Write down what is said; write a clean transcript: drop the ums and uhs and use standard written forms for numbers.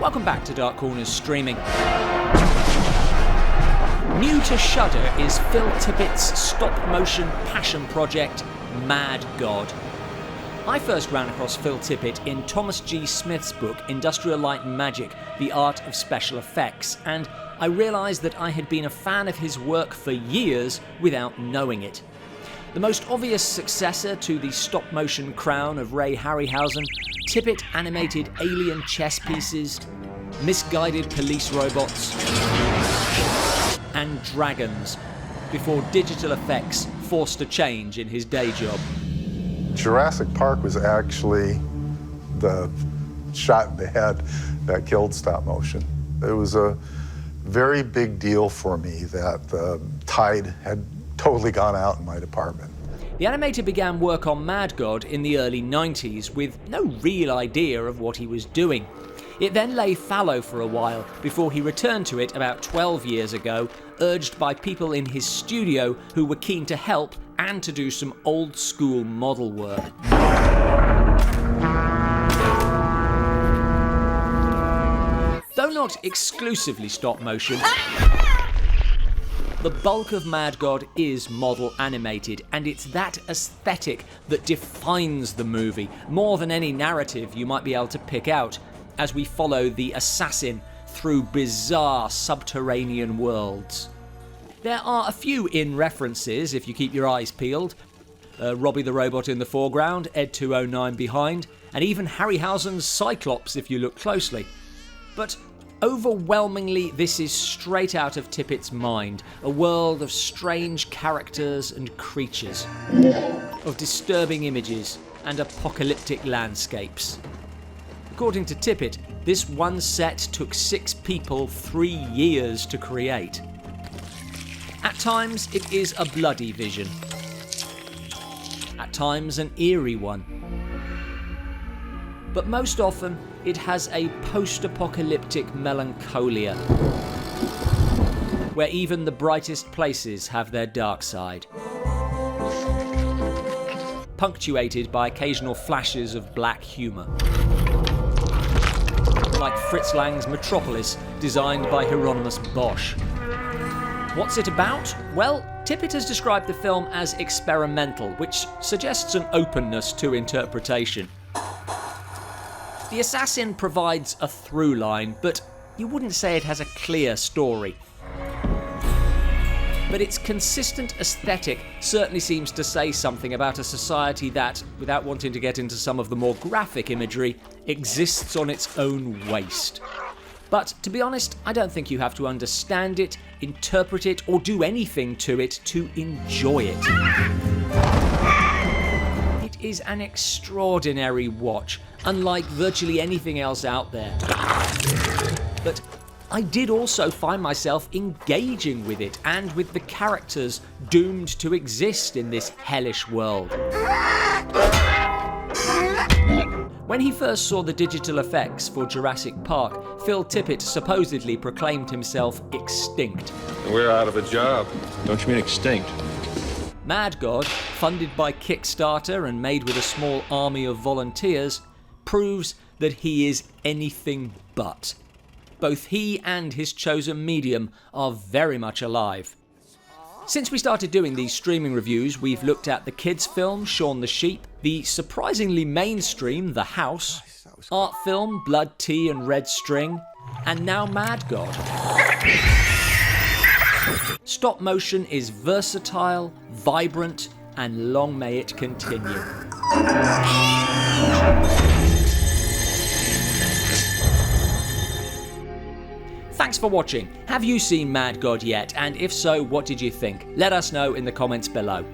Welcome back to Dark Corners Streaming. New to Shudder is Phil Tippett's stop-motion passion project, Mad God. I first ran across Phil Tippett in Thomas G. Smith's book, Industrial Light and Magic, The Art of Special Effects, and I realised that I had been a fan of his work for years without knowing it. The most obvious successor to the stop-motion crown of Ray Harryhausen, Tippett animated alien chess pieces, misguided police robots, and dragons, before digital effects forced a change in his day job. Jurassic Park was actually the shot in the head that killed stop motion. It was a very big deal for me that the tide had totally gone out in my department. The animator began work on Mad God in the early 90s with no real idea of what he was doing. It then lay fallow for a while before he returned to it about 12 years ago, urged by people in his studio who were keen to help and to do some old school model work. Though not exclusively stop motion, the bulk of Mad God is model animated, and it's that aesthetic that defines the movie, more than any narrative you might be able to pick out, as we follow the assassin through bizarre subterranean worlds. There are a few in-references if you keep your eyes peeled. Robbie the Robot in the foreground, Ed 209 behind, and even Harryhausen's Cyclops if you look closely. But overwhelmingly, this is straight out of Tippett's mind, a world of strange characters and creatures, of disturbing images and apocalyptic landscapes. According to Tippett, this one set took 6 people 3 years to create. At times, it is a bloody vision. At times, an eerie one. But most often, it has a post-apocalyptic melancholia, where even the brightest places have their dark side. Punctuated by occasional flashes of black humour. Like Fritz Lang's Metropolis, designed by Hieronymus Bosch. What's it about? Well, Tippett has described the film as experimental, which suggests an openness to interpretation. The assassin provides a through line, but you wouldn't say it has a clear story. But its consistent aesthetic certainly seems to say something about a society that, without wanting to get into some of the more graphic imagery, exists on its own waste. But to be honest, I don't think you have to understand it, interpret it, or do anything to it to enjoy it. It is an extraordinary watch, unlike virtually anything else out there. But I did also find myself engaging with it and with the characters doomed to exist in this hellish world. When he first saw the digital effects for Jurassic Park, Phil Tippett supposedly proclaimed himself extinct. We're out of a job. Don't you mean extinct? Mad God, funded by Kickstarter and made with a small army of volunteers, proves that he is anything but. Both he and his chosen medium are very much alive. Since we started doing these streaming reviews, we've looked at the kids' film Shaun the Sheep, the surprisingly mainstream The House, art film Blood, Tea and Red String, and now Mad God. Stop motion is versatile, vibrant, and long may it continue. Thanks for watching. Have you seen Mad God yet? And if so, what did you think? Let us know in the comments below.